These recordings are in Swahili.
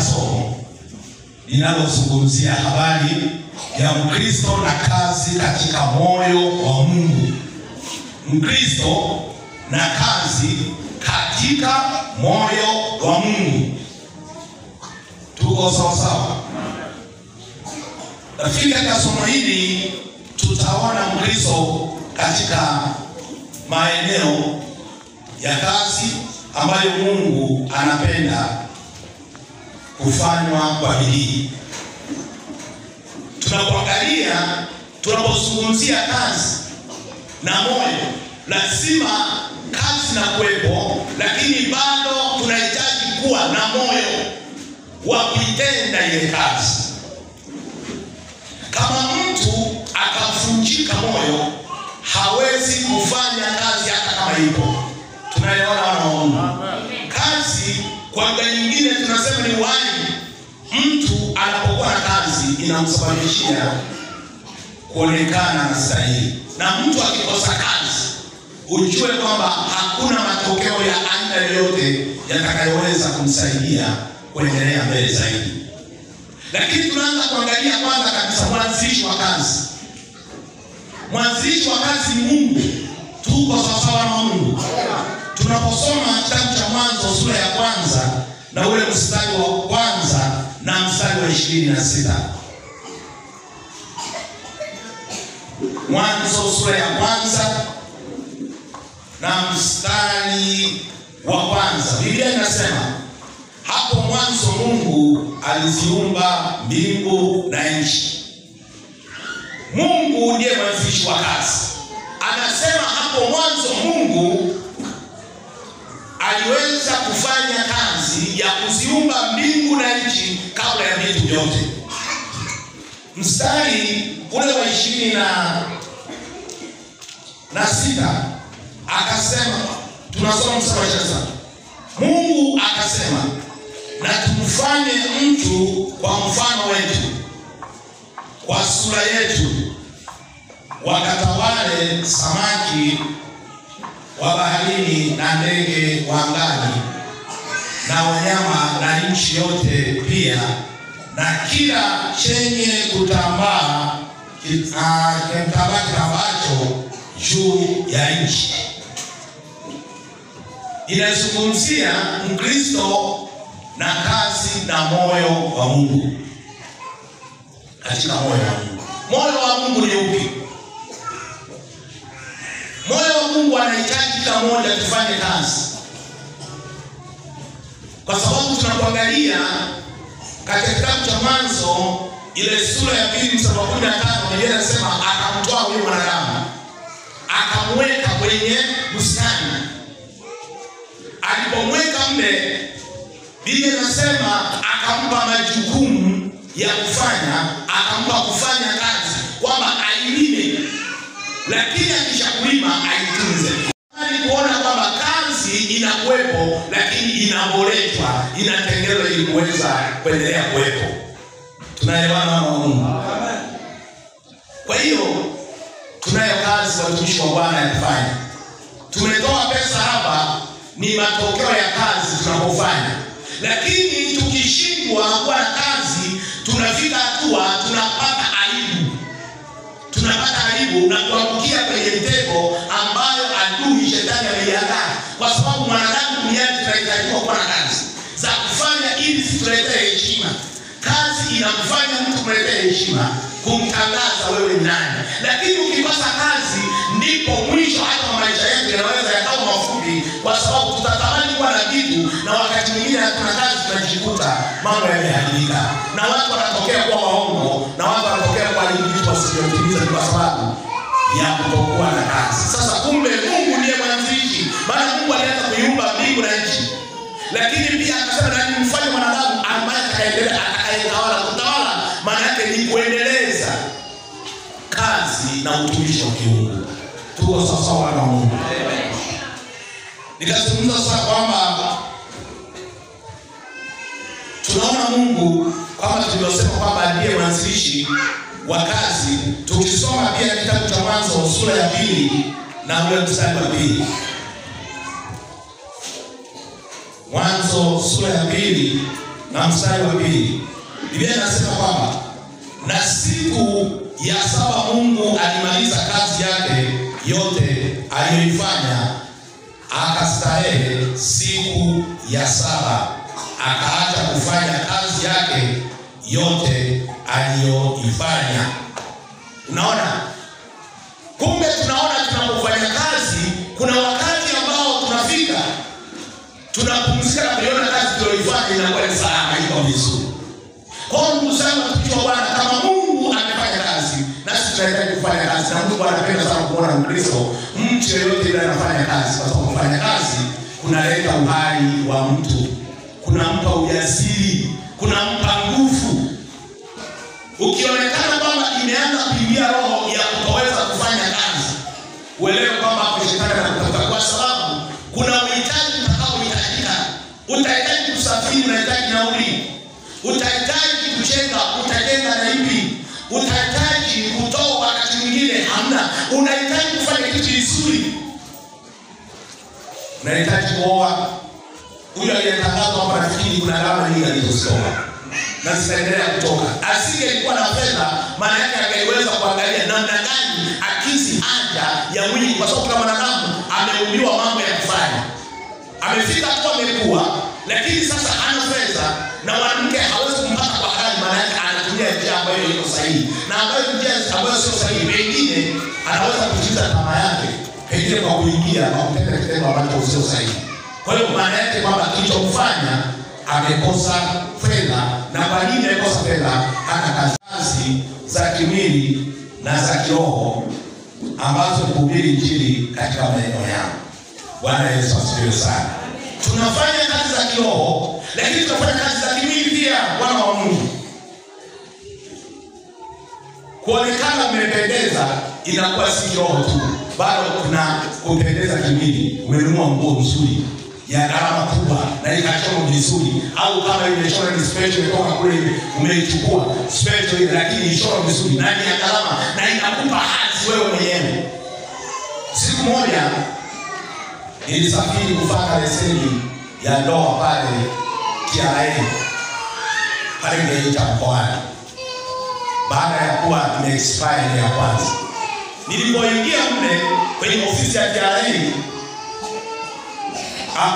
na somo linalozungumzia habari ya Mkristo na kazi katika moyo wa Mungu. Mkristo na kazi katika moyo wa Mungu. Tuko sawa sawa? Nafikiri katika somo hili tutaona Mkristo katika maeneo ya kazi ambayo Mungu anapenda kufanywa kwa bidii. Tunapoangalia, tunapozungumzia kazi na moyo, lazima kazi na kuwepo, lakini bado tunahitaji kuwa na moyo wa kuitenda ile kazi. Kama mtu akavunjika moyo, hawezi kufanya kazi hata kama ipo. Tunaelewana wanaona? Kazi kwa lugha nyingine tunasema ni uhai. Mtu anapokuwa na kazi inamsababishia kuonekana na sahihi. Na mtu akikosa kazi, ujue kwamba hakuna matokeo ya aina yoyote yatakayoweza kumsaidia kuendelea mbele zaidi. Lakini tunaanza kuangalia kwanza kabisa mwanzilishi wa kazi. Mwanzilishi wa kazi ni Mungu. Tuko sawa na Mungu. Tunaposoma kitabu cha Mwanzo sura ya 1 na ule mstari wa 1 na mstari wa 26. Mwanzo sura ya 1 na mstari wa 1. Biblia inasema, hapo mwanzo Mungu aliziumba mbingu na nchi. Mungu ndiye mwanzilishi wa kazi. Anasema hapo mwanzo Mungu aliweza kufanya kazi ya kuziumba mbingu na nchi kabla ya vitu vyote. Mstari ule wa 26 akasema, tunasoma mstari wa 26. Mungu akasema, na tumfanye mtu kwa mfano wetu, kwa sura yetu, wakatawale samaki wa baharini na ndege wa angani na wanyama na nchi yote pia, na kila chenye kutambaa kitambacho juu ya nchi. Inazungumzia Mkristo na kazi na moyo wa Mungu. Katika moyo wa Mungu. Moyo wa Mungu ni upi? Moyo wa Mungu anahitaji kila mmoja tufanye kazi. Kwa sababu tunapoangalia katika kitabu cha Mwanzo ile sura ya 2 mstari wa 15, Biblia inasema akamtoa huyo mwanadamu, akamweka kwenye bustani. Alipomweka mle, Biblia inasema akampa majukumu ya kufanya, akampa kufanya kazi kwamba ailime, lakini akishakulima aitunze. Kuona kwamba kazi inakuwepo lakini inaboreshwa, inatengenezwa ili kuweza kuendelea kuwepo. Tunaelewana na Mungu? Kwa hiyo tunayo kazi watumishi wa Bwana ya kufanya. Tumetoa pesa hapa, ni matokeo ya kazi tunapofanya. Lakini tukishindwa kuwa na kazi, tunafika hatua tunapata aibu. Tunapata aibu na kuangukia kwenye mtego ambayo adui shetani ameiandaa. Kwa sababu mwanadamu duniani tunahitaji kuwa na kazi za kufanya ili situletee heshima. Kazi inakufanya mtu kuletea heshima, kumtangaza wewe ni nani. Lakini ukikosa kazi, ndipo mwisho hata wa maisha yetu yanaweza yakawa mafupi, kwa sababu tutatamani kuwa na vitu na wakati mwingine hatuna kazi, tunajikuta mambo yameharibika. Na watu wanatokea kuwa waongo, na watu wanatokea kwa vitu wasivyotimiza kwa sababu ya kutokuwa na kazi. Sasa kumbe Mungu ndiye mwanzilishi. Maana Mungu alianza kuiumba mbingu na nchi. Lakini pia akasema na nimfanye mwanadamu ambaye atakayetawala. Kutawala maana yake ni kuendeleza kazi na utumishi wa kiungu. Tuko sawa na Mungu. Nikazungumza sasa kwamba tunaona Mungu kama tulivyosema kwamba ndiye mwanzilishi wa kazi. Tukisoma pia kitabu cha Mwanzo sura ya 2 na ule mstari wa 2. Mwanzo sura ya 2 na mstari wa 2. Biblia inasema kwamba na siku ya 7 Mungu alimaliza kazi yake yote aliyoifanya, akastarehe siku ya 7, akaacha kufanya kazi yake yote aliyoifanya. Unaona? Kumbe tunaona tunapofanya kazi kuna wakati ambao tunafika tunapumzika na kuiona kazi tuliyoifanya inakuwa ni salama, iko vizuri. Kwa hiyo ndugu zangu, tukiwa Bwana, kama Mungu amefanya kazi, nasi tunahitaji kufanya kazi. Na Mungu anapenda sana kuona Mkristo, mtu yeyote yule anafanya kazi, kwa sababu kufanya kazi kunaleta uhai wa mtu, kunampa ujasiri, kunampa nguvu. Ukionekana kwamba imeanza kuingia roho ya kutoweza kufanya kazi, uelewe kwamba hapo shetani anakutafuta, kwa sababu kuna uhitaji utakaohitajika. Utahitaji kusafiri, unahitaji nauli. Utahitaji kujenga, utajenga na ipi? Utahitaji kutoa, wakati mwingine hamna. Unahitaji kufanya kitu kizuri. Unahitaji kuoa. Huyo aliyetangazwa hapa nafikiri kuna gharama nyingi alizosoma na zitaendelea kutoka. Asingekuwa na fedha, maana yake angeweza kuangalia namna gani akizi haja ya mwili, kwa sababu kama mwanadamu ameuliwa mambo ya kufanya. Amefika tu amekuwa, lakini sasa hana fedha na mwanamke hawezi kumpata kwa hali, maana yake anatumia njia ambayo iko sahihi. Na ambayo njia ambayo sio sahihi, pengine anaweza kujiza tamaa yake, pengine kwa kuingia kwa kutenda kitendo ambacho sio sahihi. Kwa hiyo maana yake kwamba kilichomfanya amekosa fedha. Na kwa nini amekosa fedha? Hana kazi za kimwili na za kiroho ambazo kuhubiri injili katika maeneo yao. Bwana Yesu asifiwe sana. Tunafanya kazi za kiroho, lakini tunafanya kazi za kimwili pia, wana wa Mungu. Kuonekana umependeza inakuwa si kiroho tu, bado kuna kupendeza kimwili. Umenunua nguo nzuri ya gharama kubwa na ikachoma vizuri, au kama imechora ni special kutoka kule umeichukua special ile, lakini ichora vizuri na ni ya gharama na inakupa hadhi wewe mwenyewe. Siku moja nilisafiri kufuata leseni ya ndoa pale TRA pale Geita mkoani, baada ya kuwa imeexpire ya kwanza. Nilipoingia mle kwenye ofisi ya TRA,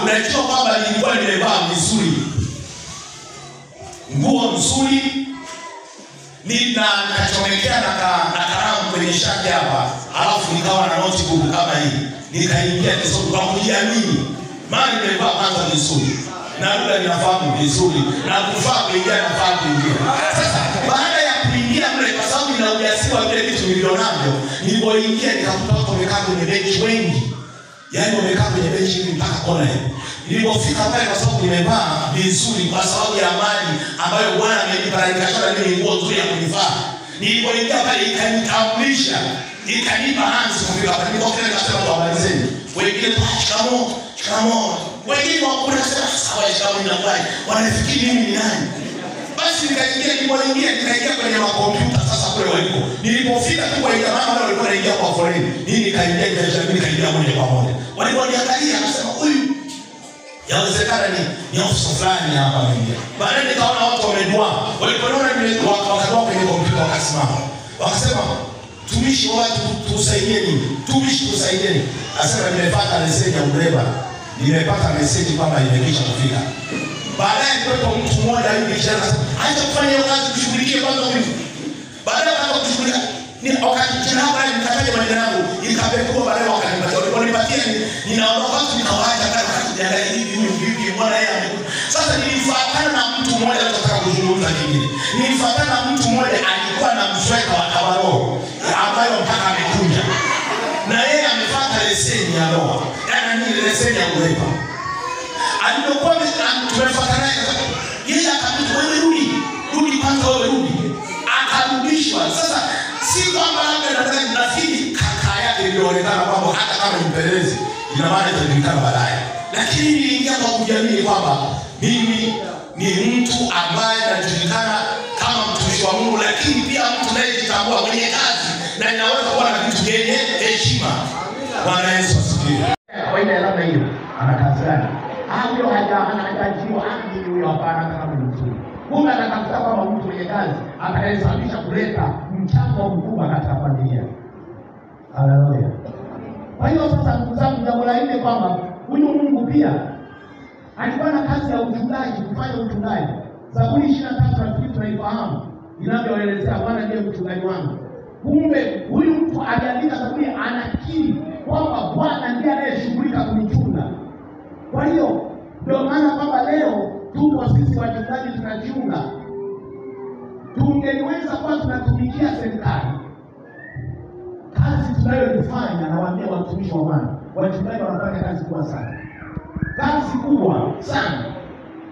unajua kwamba nilikuwa nimevaa vizuri, nguo nzuri, nikachomekea na kalamu kwenye shati hapa, alafu nikawa na notebook kama hii. Nikaingia kisoko kwa kujiamini, maana nimevaa kwanza vizuri na lugha ninafahamu vizuri na kufaa kuingia na kufaa kuingia. Sasa baada ya kuingia mle, kwa sababu nina ujasiri wa vile vitu nilivyonayo, nilipoingia nikakuta watu wamekaa kwenye benchi wengi, yaani wamekaa kwenye benchi mpaka kona hiyo. Nilipofika pale, kwa sababu nimevaa vizuri kwa sababu ya amani ambayo Bwana amenipa, na nikachora mimi nguo nzuri ya kunivaa. Nilipoingia pale ikanitambulisha, ikanipa hands kufika pale. Nilipofika nikasema kwa walizeni, wengine shikamoo, wengine wanasema sawa shikamoo inakuwaje, wanafikiri mimi ni nani? Basi nikaingia kwenye makompyuta sasa kule waliko. Nilipofika tu kwa ile mama wale walikuwa wanaingia kwa foleni, nikaingia moja kwa moja. Waliponiangalia akasema huyu yawezekana ni ofisa fulani hapa mimi. Baadaye nikaona watu wamedua. Walipoona wakatoka kwenye kompyuta wakasimama. Wakasema tumishi watu tusaidie nini? Tumishi tusaidie nini? Asema nimepata leseni ya udereva. Nimepata message kwamba imekwisha kufika. Baadaye ndipo mtu mmoja hivi kisha acha kufanya hiyo kazi, kushughulikia kwanza huyu. Baadaye akaanza kushughulikia ni wakati tena hapa nikataja majina yangu, ikapekua baadaye wakanipatia. Waliponipatia ninaona watu nikawaacha kama kujiangalia hivi vipi mbona yeye amekuja. Sasa nilifuatana na mtu mmoja tunataka kuzungumza kingine. Nilifuatana na mtu mmoja alikuwa na msweka wa kabaro ambayo mpaka amekuja. Na yeye amepata leseni ya ndoa. Yaani ni leseni ya urepa. Alipokuwa tumefuatana yeye akapita, wewe rudi kwanza, wewe rudi. Akarudishwa. Sasa si kwamba labda nafikiri kaka yake ilionekana kwamba hata kama ni mpelelezi ina maana itajulikana baadaye, lakini niliingia kwa kujiamini kwamba mimi ni mtu ambaye anajulikana kama mtumishi wa Mungu, lakini pia mtu anayejitambua mwenye kazi na inaweza kuwa na vitu vyenye heshima. Bwana Yesu asifiwe. Kwa ile labda hiyo ana kazi gani? huyo hajajiwa haki huyo, hapana, kama mtu. Kumbe anatafuta kwamba mtu mwenye kazi atakayesababisha kuleta mchango mkubwa katika familia. Haleluya. Kwa hiyo sasa, ndugu zangu, jambo la nne kwamba huyu Mungu pia alikuwa na kazi ya uchungaji, kufanya uchungaji. Zaburi 23 nafikiri tunaifahamu inavyoelezea, Bwana ndiye mchungaji wangu. Kumbe huyu mtu aliandika Zaburi anakiri kwamba Bwana ndiye anayeshughulika kunichunga. Kwa hiyo ndio maana kwamba leo tuko sisi wachungaji tunachunga. Tungeliweza kuwa tunatumikia serikali, kazi tunayoifanya, na waambia watumishi wa Bwana, wachungaji wanafanya kazi kubwa sana, kazi kubwa sana.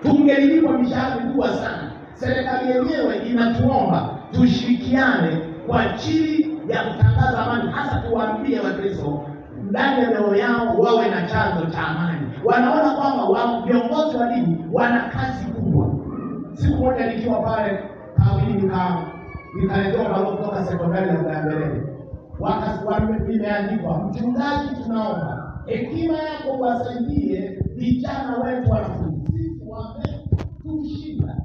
Tungelipwa mishahara mikubwa sana. Serikali yenyewe inatuomba tushirikiane kwa ajili ya kutangaza amani, hasa tuwaambie Wakristo ndani ya mioyo yao wawe na chanzo cha amani. Wanaona kwamba viongozi wa dini wana kazi kubwa. Siku moja nikiwa pale Kawili nikaletewa barua kutoka sekondari ya Mgambereni. Imeandikwa, mchungaji, tunaomba hekima yako wasaidie vijana wetu wanafunzi. Sisi wametushinda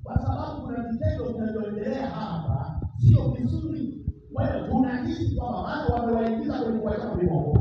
kwa sababu kuna vitendo vinavyoendelea hapa sio vizuri. Wewe tunahisi kwamba watu wamewaingiza kwenye kuweka viboko.